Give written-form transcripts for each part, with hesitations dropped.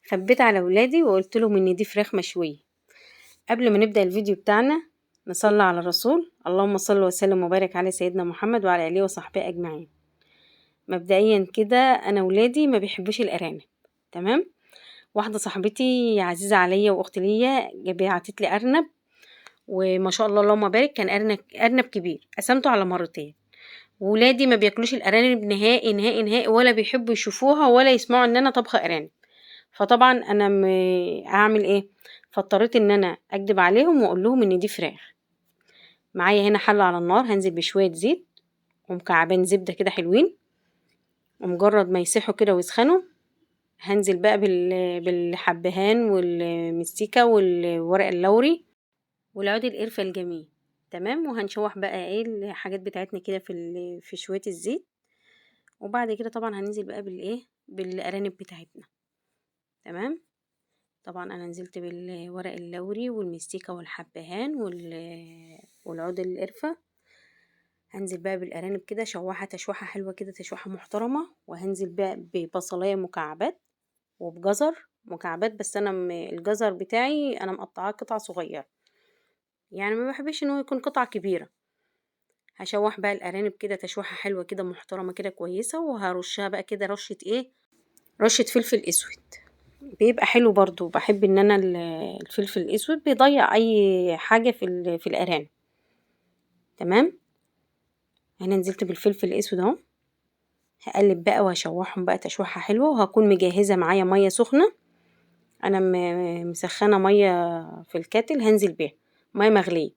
خبيت على ولادي وقلت لهم ان دي فراخ مشوية. قبل ما نبدأ الفيديو بتاعنا نصلي على الرسول، اللهم صل وسلم وبارك على سيدنا محمد وعلى اله وصحبه اجمعين. مبدئيا كده انا ولادي ما بيحبوش الارانب. تمام. واحدة صاحبتي عزيزة عليا واخت ليا بعتت لي ارنب، وما شاء الله اللهم بارك كان ارنب كبير، قسمته على مرتين. ولادي ما بياكلوش الارانب نهائي نهائي نهائي، ولا بيحبوا يشوفوها ولا يسمعوا ان انا طبخة ارانب. فطبعا انا هعمل ايه؟ فاضطريت ان انا اكدب عليهم واقول لهم ان دي فراخ. معايا هنا حله على النار، هنزل بشويه زيت ومكعبين زبده كده حلوين، ومجرد ما يسيحوا كده ويسخنوا هنزل بقى بالحبهان والمستيكه والورق اللوري والعود القرفه الجميل. تمام. وهنشوح بقى ايه الحاجات بتاعتنا كده في شويه الزيت. وبعد كده طبعا هننزل بقى بالارانب بتاعتنا. تمام. طبعا انا نزلت بالورق اللوري والمستيكة والحبهان والعود القرفة. هنزل بقى بالارانب كده شوحة تشويحة حلوة كده، تشويحة محترمة. وهنزل بقى ببصلاية مكعبات وبجزر مكعبات، بس انا الجزر بتاعي انا مقطعاه قطع صغيرة، يعني ما بحبش انه يكون قطع كبيرة. هشوح بقى الارانب كده تشويحة حلوة كده محترمة كده كويسة، وهرشها بقى كده رشة ايه، رشة فلفل اسود. بيبقى حلو برضو، بحب ان انا الفلفل الاسود بيضيع اي حاجة في الارانب. تمام. انا نزلت بالفلفل الاسود اهو، هقلب بقى وهشوحهم بقى تشويحة حلوة. وهكون مجهزة معايا مية سخنة، انا مسخنة مية في الكاتل هنزل بيها مية مغلية.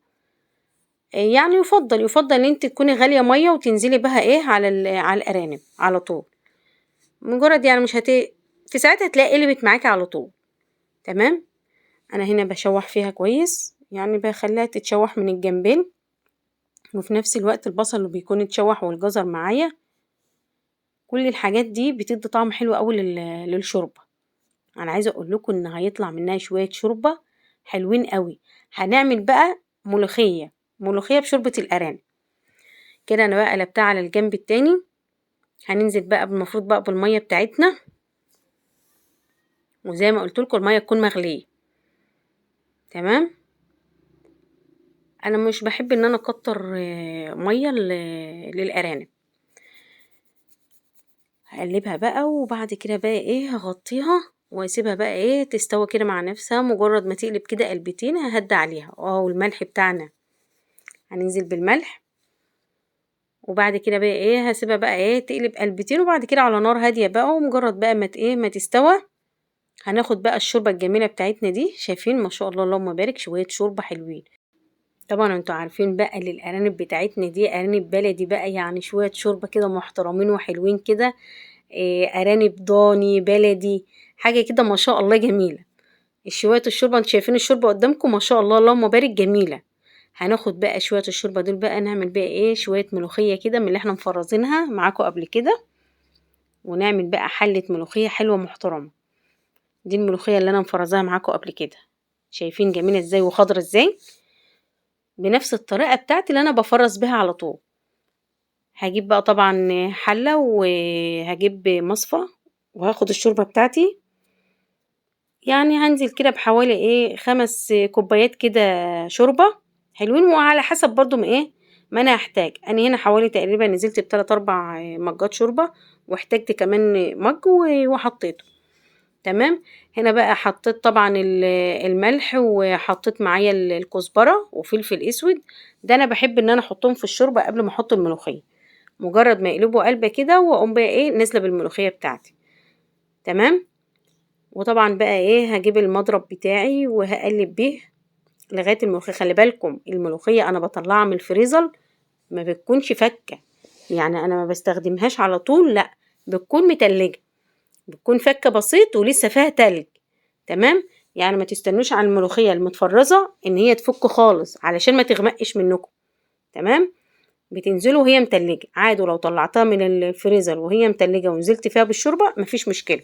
يعني يفضل ان انت تكوني غالية مية وتنزلي بها ايه على الارانب على طول. مجرد يعني مش في ساعتها هتلاقي قلبت معاكي على طول. تمام. انا هنا بشوح فيها كويس، يعني بخليها تتشوح من الجنبين، وفي نفس الوقت البصل اللي بيكون اتشوح والجزر معايا. كل الحاجات دي بتدي طعم حلو قوي للشوربه. انا عايزه اقول لكم ان هيطلع منها شويه شوربه حلوين قوي. هنعمل بقى ملوخيه بشوربه الارانب. كده انا بقى قلبتها على الجنب التاني. هننزل بقى المفروض بقى بالميه بتاعتنا، وزي ما قلت لكم الميه تكون مغليه. تمام. انا مش بحب ان انا اكتر ميه للارانب. هقلبها بقى، وبعد كده بقى ايه هغطيها واسيبها بقى ايه تستوي كده مع نفسها. مجرد ما تقلب كده قلبتين ههدى عليها. والملح بتاعنا هننزل بالملح. وبعد كده بقى ايه هسيبها بقى ايه تقلب قلبتين، وبعد كده على نار هاديه بقى. ومجرد بقى ما تستوى هناخد بقى الشوربه الجميله بتاعتنا دي. شايفين ما شاء الله اللهم بارك، شويه شوربه حلوين. طبعا انتوا عارفين بقى للارانب بتاعتنا دي ارانب بلدي بقى، يعني شويه شوربه كده محترمين وحلوين كده. ارانب ضاني بلدي، حاجه كده ما شاء الله جميله. شويه الشوربه انتوا شايفين الشوربه قدامكم ما شاء الله اللهم بارك جميله. هناخد بقى شويه الشوربه دول بقى نعمل بقى ايه شويه ملوخيه كده من اللي احنا مفرزينها معاكم قبل كده، ونعمل بقى حله ملوخيه حلوه محترمه. دي الملوخيه اللي انا مفرزاها معاكم قبل كده. شايفين جميله ازاي وخضره ازاي، بنفس الطريقه بتاعتي اللي انا بفرز بها على طول. هجيب بقى طبعا حله وهجيب مصفى، وهاخد الشوربه بتاعتي. يعني هنزل كده بحوالي 5 كوبايات كده شوربة حلوين، وعلى حسب برضو ما انا هحتاج. انا هنا حوالي تقريبا نزلت ب3-4 مجات شوربة، واحتاجت كمان مج وحطيته. تمام. هنا بقى حطيت طبعا الملح، وحطيت معايا الكزبرة وفلفل اسود. ده انا بحب ان انا احطهم في الشوربة قبل ما احط الملوخية. مجرد ما يقلبوا قلبة كده واقوم بقى نازلة بالملوخية بتاعتي. تمام. وطبعا بقى هجيب المضرب بتاعي وهقلب بيه لغايه الملوخيه. خلي بالكم الملوخيه انا بطلعها من الفريزر ما بتكونش فكه، يعني انا ما بستخدمهاش على طول، لا بتكون متلجه، بتكون فكه بسيط ولسه فيها تلج. تمام. يعني ما تستنوش على الملوخيه المتفرزه ان هي تفك خالص علشان ما تغمقش منكم. تمام. بتنزلوا وهي متلجه عادي، ولو طلعتها من الفريزر وهي متلجه ونزلت فيها بالشوربه مفيش مشكله.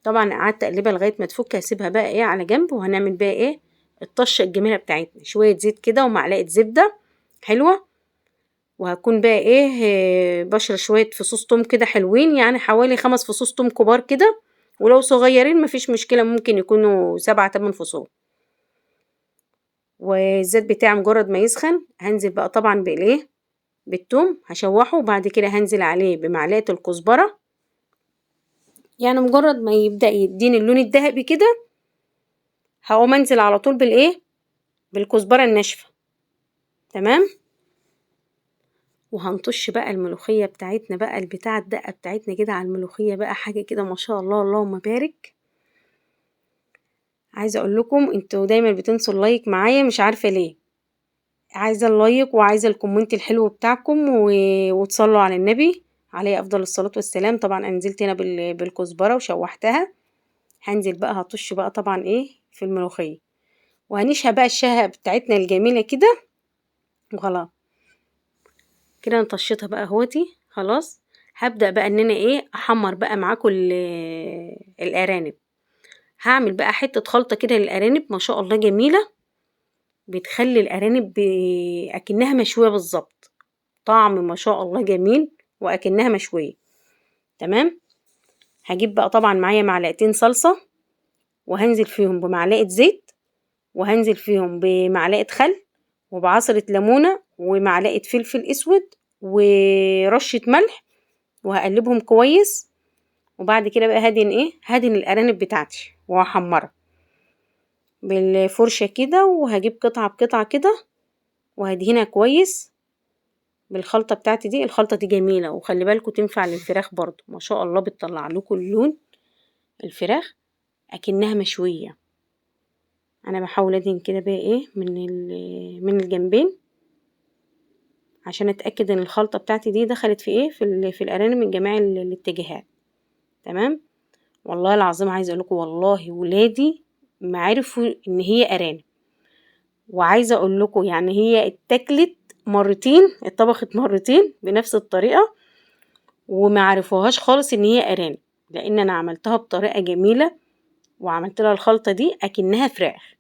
طبعا قعدت اقلبها لغايه ما تفك، هسيبها بقى على جنب. وهنعمل بقى الطشه الجميله بتاعتنا، شويه زيت كده ومعلقه زبده حلوه. وهكون بقى بشر شويه فصوص توم كده حلوين، يعني حوالي 5 فصوص توم كبار كده، ولو صغيرين مفيش مشكلة، ممكن يكونوا 7-8 فصول. والزيت بتاعي مجرد ما يسخن هنزل بقى طبعا بالثوم هشوحه، وبعد كده هنزل عليه بمعلقة الكزبرة، يعني مجرد ما يبدأ يديني اللون الذهبي كده هقوم انزل على طول بالكزبرة الناشفة. تمام. وهنطش بقى الملوخية بتاعتنا بقى، البتاع الدقة بتاعتنا كده على الملوخية بقى، حاجة كده ما شاء الله اللهم بارك. عايزة اقول لكم انتوا دايما بتنسوا اللايك معايا، مش عارفة ليه. عايزة اللايك وعايزة الكومنت الحلو بتاعكم وتصلوا على النبي عليه افضل الصلاة والسلام. طبعا انا نزلت هنا بالكزبرة وشوحتها، هنزل بقى هطش بقى طبعا في الملوخية، وهنشها بقى الشهقة بتاعتنا الجميلة كده. وخلاص كده انا طشيتها بقى اهوتي خلاص. هبدأ بقى ان انا احمر بقى معاكم الارانب. هعمل بقى حتة خلطة كده للارانب ما شاء الله جميلة، بتخلي الارانب اكنها مشوية بالظبط، طعم ما شاء الله جميل واكنها مشوية. تمام. هجيب بقى طبعا معايا معلقتين صلصة، وهنزل فيهم بمعلقة زيت، وهنزل فيهم بمعلقة خل، وبعصرة ليمونة، ومعلقة فلفل اسود، ورشة ملح، وهقلبهم كويس. وبعد كده بقى هدهن الارانب بتاعتي وهحمرها بالفرشة كده، وهجيب قطعة بقطعة كده وهدهنها كويس بالخلطة بتاعتي دي. الخلطة دي جميلة، وخلي بالكم تنفع للفراخ برضو ما شاء الله، بتطلع لكم اللون الفراخ اكنها مشوية. انا بحاول ادهن كده بقى من الجنبين عشان اتاكد ان الخلطة بتاعتي دي دخلت في الارانب من جميع الاتجاهات. تمام. والله العظيم عايزه اقول لكم والله ولادي ما عرفوا ان هي ارانب، وعايزه اقول لكم يعني هي اتاكلت مرتين، اتطبخت مرتين بنفس الطريقه، وما عرفوهاش خالص ان هي ارانب، لان انا عملتها بطريقه جميله وعملت لها الخلطه دي اكنها فراخ.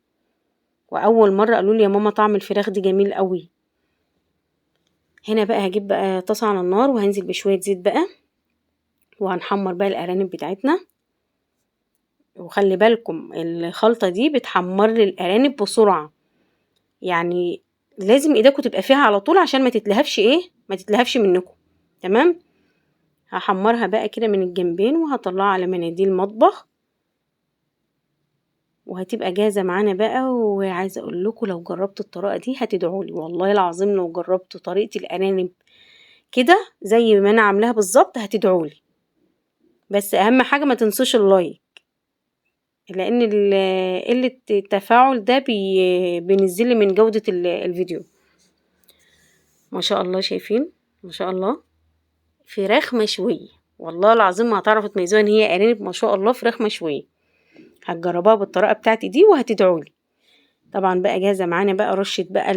واول مره قالوا لي يا ماما طعم الفراخ دي جميل قوي. هنا بقى هجيب بقى طاسه على النار، وهنزل بشويه زيت بقى، وهنحمر بقى الارانب بتاعتنا. وخلي بالكم الخلطة دي بتحمر لي الارانب بسرعة، يعني لازم ايديكم تبقى فيها على طول عشان ما تتلهفش منكم. تمام. هحمرها بقى كده من الجنبين، وهطلعها على مناديل مطبخ، وهتبقى جاهزة معانا بقى. وعايزة اقول لكم لو جربتوا الطريقة دي هتدعولي، والله العظيم لو جربتوا طريقة الارانب كده زي ما انا عاملاها بالظبط هتدعولي. بس اهم حاجة ما تنسوش اللايك، لان قلة التفاعل ده بينزل من جودة الفيديو. ما شاء الله شايفين ما شاء الله فراخ مشوية، والله العظيم ما هتعرفوا تميزوها ان هي ارانب، ما شاء الله فراخ مشوية. هتجربوها بالطريقة بتاعتي دي وهتدعولي. طبعا بقى جاهزة معانا بقى رشة بقى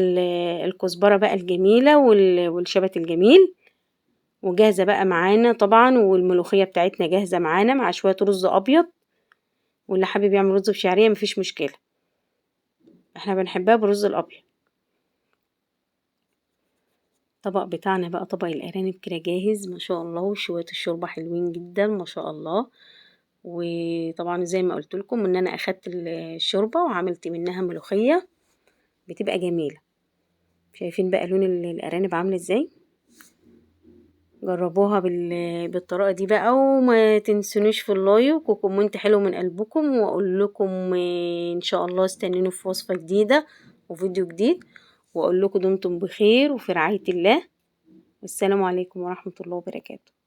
الكزبرة بقى الجميلة والشبت الجميل، وجاهزة بقى معانا طبعا. والملوخية بتاعتنا جاهزة معانا مع شوية رز ابيض، واللي حابب يعمل رز بشعرية مفيش مشكلة، احنا بنحبها بالرز الابيض. الطبق بتاعنا بقى طبق الارانب كده جاهز ما شاء الله، وشوية الشوربة حلوين جدا ما شاء الله. وطبعا زي ما قلت لكم ان انا اخدت الشوربة وعملت منها ملوخية بتبقى جميلة. شايفين بقى لون الارانب عامل ازاي؟ جربوها بالطريقة دي بقى، وما تنسونيش في اللايك وكومنت حلو من قلبكم. واقول لكم ان شاء الله استنوني في وصفة جديدة وفيديو جديد، واقول لكم دمتم بخير وفي رعاية الله، والسلام عليكم ورحمة الله وبركاته.